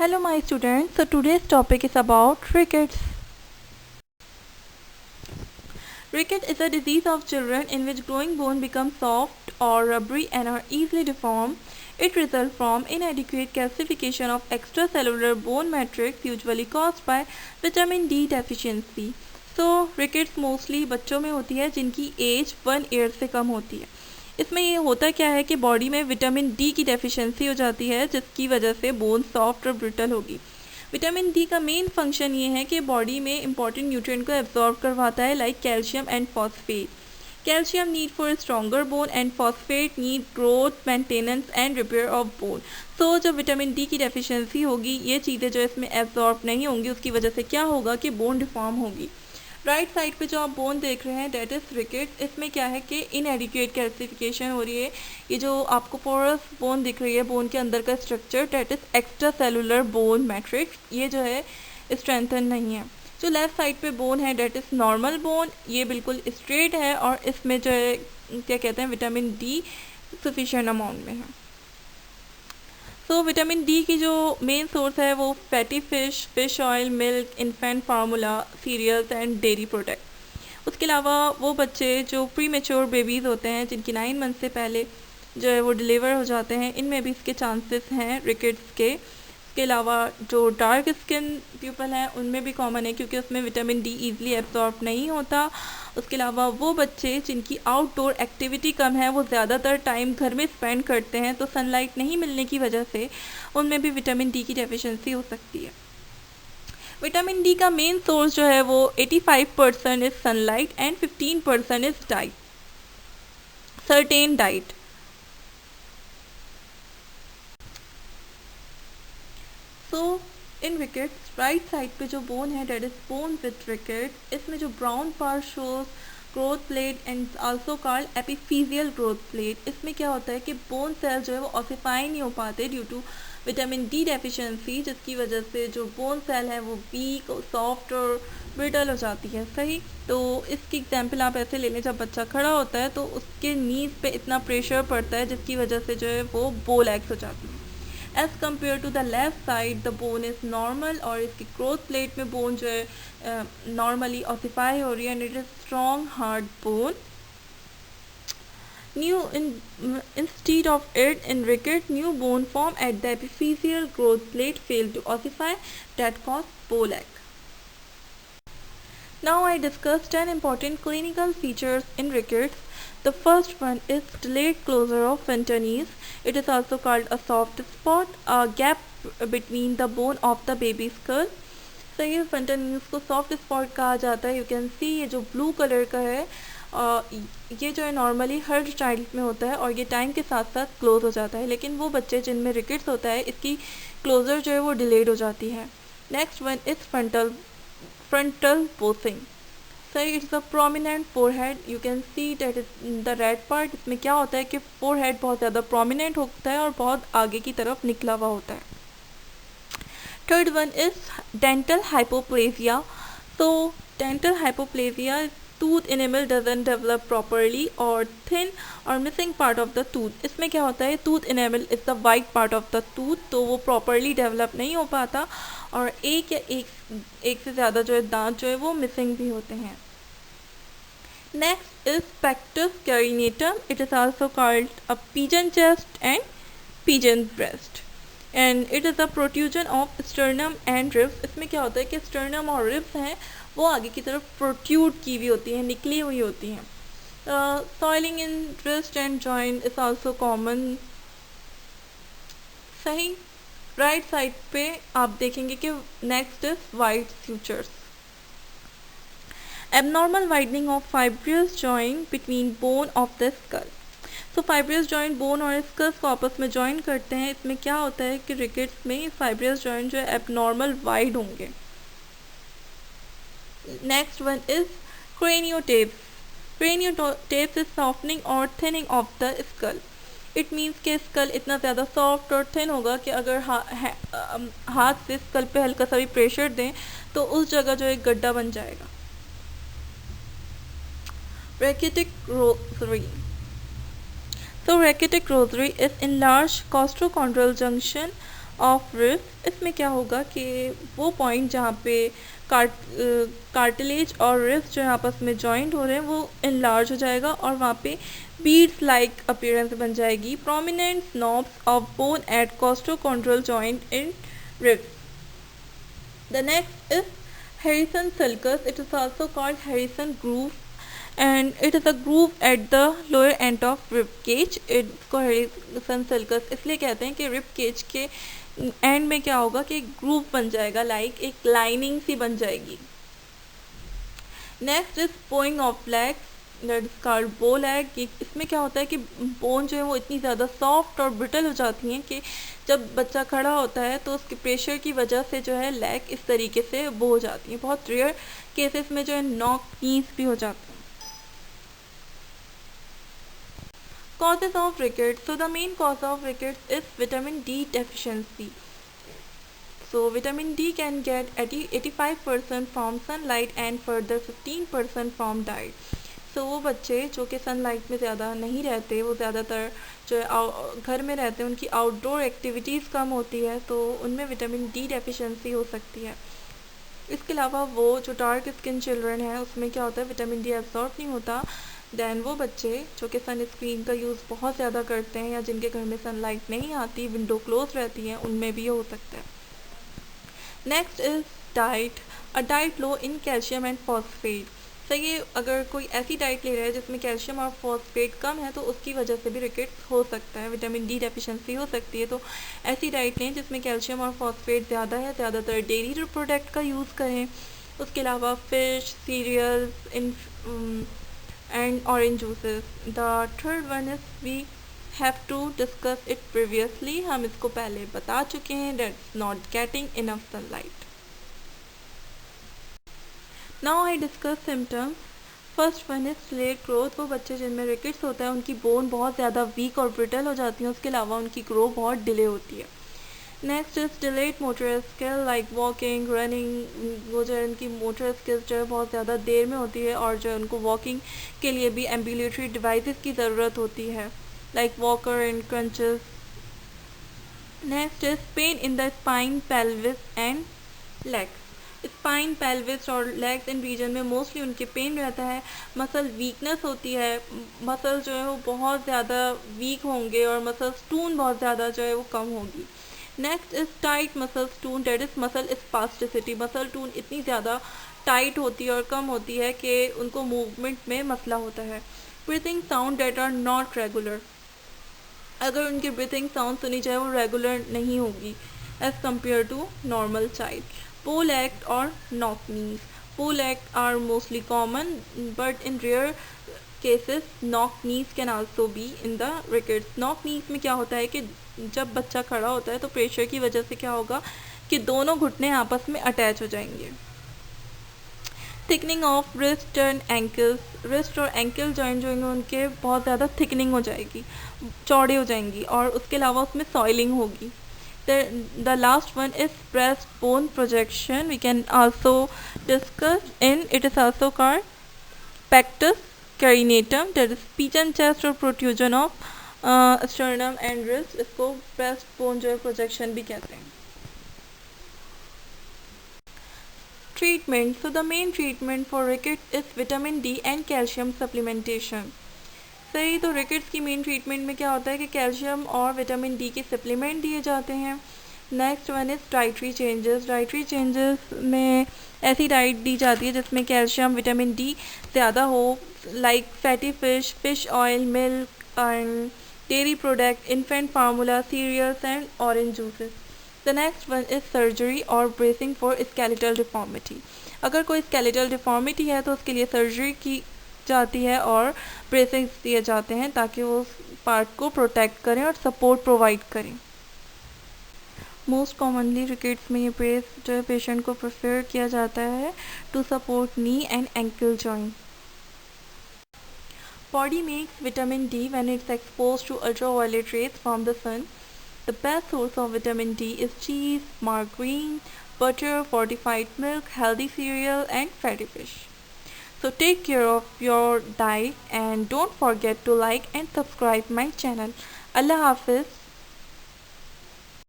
Hello my students, so today's topic is about rickets. Ricket is a disease of children in which growing bone becomes soft or rubbery and are easily deformed. It results from inadequate calcification of extracellular bone matrix usually caused by vitamin D deficiency. So rickets mostly बच्चों में होती है जिनकी as 1 year से कम होती है। इसमें ये होता क्या है कि बॉडी में विटामिन डी की डेफिशिएंसी हो जाती है जिसकी वजह से बोन सॉफ्ट और ब्रिटल होगी। विटामिन डी का मेन फंक्शन ये है कि बॉडी में इंपॉर्टेंट न्यूट्रिएंट को एब्जॉर्ब करवाता है like calcium and phosphate. Calcium need for stronger bone and phosphate need growth maintenance and repair of bone. So जब विटामिन डी की डेफिशिएंसी होगी ये चीज़ें जो इसमें एब्जॉर्ब नहीं होंगी उसकी वजह से क्या होगा कि बोन डिफॉर्म होगी। राइट साइड पे जो आप बोन देख रहे हैं डेट इज़ रिकेट। इसमें क्या है कि इनएडिक्वेट कैल्सिफिकेशन हो रही है। ये जो आपको पोरस बोन दिख रही है बोन के अंदर का structure that is extra cellular bone matrix, ये जो है स्ट्रेंथन नहीं है। जो लेफ़्ट साइड पे बोन है डेट इज़ नॉर्मल बोन, ये बिल्कुल स्ट्रेट है और इसमें जो है क्या कहते हैं विटामिन डी सफिशिएंट अमाउंट में है। तो विटामिन डी की जो मेन सोर्स है वो fatty fish oil, milk, infant formula, cereals and dairy product. उसके अलावा वो बच्चे जो प्री मेच्योर बेबीज़ होते हैं जिनकी 9 मंथ से पहले जो है वो डिलीवर हो जाते हैं, इनमें भी इसके चांसेस हैं रिकेट्स के। इसके अलावा जो डार्क स्किन पीपल हैं उनमें भी कॉमन है क्योंकि उसमें विटामिन डी ईजिली एब्जॉर्ब नहीं होता। उसके अलावा वो बच्चे जिनकी आउटडोर एक्टिविटी कम है, वो ज़्यादातर टाइम घर में स्पेंड करते हैं तो सनलाइट नहीं मिलने की वजह से उनमें भी विटामिन डी की डेफिशिएंसी हो सकती है। विटामिन डी का मेन सोर्स जो है वो 85% is sunlight and 15% is diet, certain diet. So in rickets right side पे जो बोन है that is bone with ricket. इसमें जो brown part shows growth plate and also called epiphyseal growth plate. इसमें क्या होता है कि बोन सेल जो है वो ऑसिफाई नहीं हो पाते due to vitamin D deficiency, जिसकी वजह से जो बोन सेल है वो वीक और सॉफ्ट और ब्रिटल हो जाती है। सही, तो इसकी एग्जांपल आप ऐसे ले लें, जब बच्चा खड़ा होता है तो उसके नीज पे इतना प्रेशर पड़ता है जिसकी वजह से जो है वो बो लेग्स हो जाती है। As compare to the left side the bone is normal और इसकी ग्रोथ प्लेट में बोन जो है नॉर्मली ऑसिफाई हो रही है and it is strong hard bone. Instead of it in ricket, new bone form at the epiphyseal growth plate fail to ossify that cause bow leg. Now I discuss 10 important clinical features in rickets. The first one is delayed closure of Fontanelles. It is also called a soft spot, a gap between the bone of the baby skull. So ये Fontanelles को soft spot कहा जाता है। You can see ये जो blue color का है ये जो है नॉर्मली हर चाइल्ड में होता है और ये टाइम के साथ साथ क्लोज हो जाता है, लेकिन वो बच्चे जिनमें रिकेट्स होता है इसकी क्लोजर जो है वो डिलेड हो जाती है। Next one is frontal bossing. सही, it's a prominent forehead. You can see that is the red part. इसमें क्या होता है कि फोरहेड बहुत ज़्यादा प्रोमिनेंट होता है और बहुत आगे की तरफ निकला हुआ होता है। Third one is dental hypoplasia. तो dental hypoplasia tooth enamel doesn't develop properly or thin or missing part of the tooth। इसमें क्या होता है tooth enamel is the white part of the tooth, तो वो properly develop नहीं हो पाता और एक से ज़्यादा जो है दांत जो है वो missing भी होते हैं। Next is pectus carinatum. It is also called a pigeon chest and pigeon breast and it is a protrusion of sternum and ribs। इसमें क्या होता है कि sternum और ribs हैं वो आगे की तरफ प्रोट्यूड की हुई होती हैं, निकली हुई होती हैं। Soiling in wrist and joint is also common. सही, राइट साइड पे आप देखेंगे कि next is wide futures. Abnormal widening of फाइब्रियस joint between bone of the skull. तो फाइब्रियस जॉइंट बोन और स्कल्स को आपस में जॉइन करते हैं। इसमें क्या होता है कि रिकेट्स में फाइब्रियस जॉइंट जो है एबनॉर्मल वाइड होंगे। Next one is craniotapes. Craniotapes is softening or thinning of the skull. It means कि स्कल इतना ज़्यादा सॉफ्ट और थिन होगा कि अगर हाथ से स्कल पे हल्का सा भी प्रेशर दें तो उस जगह जो एक गड्ढा बन जाएगा। Rachitic rosary. So rachitic rosary is enlarged costochondral junction of wrist, इसमें क्या होगा कि वो पॉइंट जहाँ पे कार्टिलेज और रिस्ट जो आपस में जॉइंट हो रहे हैं वो इनलार्ज हो जाएगा और वहाँ पे बीड्स लाइक अपीयरेंस बन जाएगी. Prominent knobs of bone at costochondral joint in ribs. The next is Harrison sulcus. It is also called Harrison groove, and it is a groove at the lower end of rib cage. इसको Harrison sulcus इसलिए कहते हैं कि rib cage के and में क्या होगा कि ग्रूव बन जाएगा, लाइक एक लाइनिंग सी बन जाएगी. Next is bowing of legs, that is called bow leg. इसमें क्या होता है कि बोन जो है वो इतनी ज़्यादा सॉफ्ट और ब्रिटल हो जाती हैं कि जब बच्चा खड़ा होता है तो उसके प्रेशर की वजह से जो है लेग इस तरीके से बो हो जाती है. बहुत रेयर केसेस में जो है नॉक नीज भी हो जाते हैं. Causes of rickets. So the main cause of rickets is vitamin D deficiency. So vitamin D can get 85% from sunlight and further 15% from diet. So वो बच्चे जो कि सनलाइट में ज़्यादा नहीं रहते, वो ज़्यादातर जो है घर में रहते हैं, उनकी आउटडोर एक्टिविटीज़ कम होती है, तो उनमें विटामिन डी डेफिशिएंसी हो सकती है. इसके अलावा वो जो डार्क स्किन चिल्ड्रन है उसमें क्या होता है, विटामिन डी एब्जॉर्ब नहीं होता. दैन वो बच्चे जो कि सन स्क्रीन का यूज़ बहुत ज़्यादा करते हैं या जिनके घर में सनलाइट नहीं आती, विंडो क्लोज रहती है, उनमें भी ये हो सकता है. Next is diet. A diet low in calcium and phosphate. तो ये अगर कोई ऐसी डाइट ले रहा है जिसमें कैल्शियम और फॉस्फेट कम है तो उसकी वजह से भी रिकेट्स हो सकता है, विटामिन डी डेफिशिएंसी हो सकती है. तो ऐसी डाइट लें जिसमें कैल्शियम और फॉस्फेट ज़्यादा है. ज़्यादातर डेयरी प्रोडक्ट का यूज़ करें. उसके अलावा fish, cereals and orange juices. The third one is we have to discuss it previously. हम इसको पहले बता चुके हैं, that's not getting enough sunlight. Now I discuss symptoms. First one is late growth. वो बच्चे जिनमें रिकेट्स होता है उनकी बोन बहुत ज़्यादा वीक और ब्रिटल हो जाती है, उसके अलावा उनकी ग्रो बहुत डिले होती है. Next is delayed motor skill like walking, running. वो जो है उनकी मोटर स्किल्स जो है बहुत ज़्यादा देर में होती है और जो है उनको वॉकिंग के लिए भी एम्बुलेटरी डिवाइसेस की ज़रूरत होती है, like walker and crunches. Next is pain in the spine, pelvis and legs. Spine, pelvis और लेग्स इन रीजन में मोस्टली उनके पेन रहता है. मसल वीकनेस होती है, मसल जो है वो बहुत ज़्यादा वीक होंगे और मसल टून बहुत ज़्यादा जो है वो कम होगी. Next is tight muscle tone, that is muscle spasticity. Muscle tone इतनी ज़्यादा टाइट होती है और कम होती है कि उनको मूवमेंट में मसला होता है. Breathing sound that are not regular. अगर उनकी ब्रीथिंग साउंड सुनी जाए वो रेगुलर नहीं होगी as compare to normal child. Pull act और knock knees. Pull act are mostly common but in rare cases knock knees can also be in the rickets. Knock knees में क्या होता है कि जब बच्चा खड़ा होता है तो प्रेशर की वजह से क्या होगा कि दोनों घुटने आपस में अटैच हो जाएंगे. Thickening of wrist and ankles. Wrist और एंकल जॉइंट जो होंगे उनके बहुत ज़्यादा थिकनिंग हो जाएगी, चौड़े हो जाएंगी और उसके अलावा उसमें सॉइलिंग होगी. The last one is breast bone projection. We can also discuss in, it is also called pectus carinatum, that is pigeon chest or protrusion of sternum and wrist. इसको breast bone जो है projection भी कहते हैं. Treatment. So the main treatment for rickets is vitamin D and calcium supplementation. सही, तो rickets की main treatment में क्या होता है कि कैल्शियम और विटामिन डी के सप्लीमेंट दिए जाते हैं. Next one is dietary changes. Dietary changes में ऐसी डाइट दी जाती है जिसमें कैल्शियम, विटामिन डी ज़्यादा हो, like fatty fish, fish oil, milk and dairy product, infant formula, cereals and orange juices. The next one is surgery और bracing for skeletal deformity. अगर कोई स्केलेटल डिफॉर्मिटी है तो उसके लिए सर्जरी की जाती है और ब्रेसिंग दिए जाते हैं ताकि वो पार्ट को प्रोटेक्ट करें और सपोर्ट प्रोवाइड करें. मोस्ट कॉमनली रिकेट्स में ये ब्रेस जो है पेशेंट को प्रेफर किया जाता है to support knee and ankle joint. Body makes vitamin D when it's exposed to ultraviolet rays from the sun. The best source of vitamin D is cheese, margarine, butter, fortified milk, healthy cereal and fatty fish. So take care of your diet and don't forget to like and subscribe my channel. Allah Hafiz.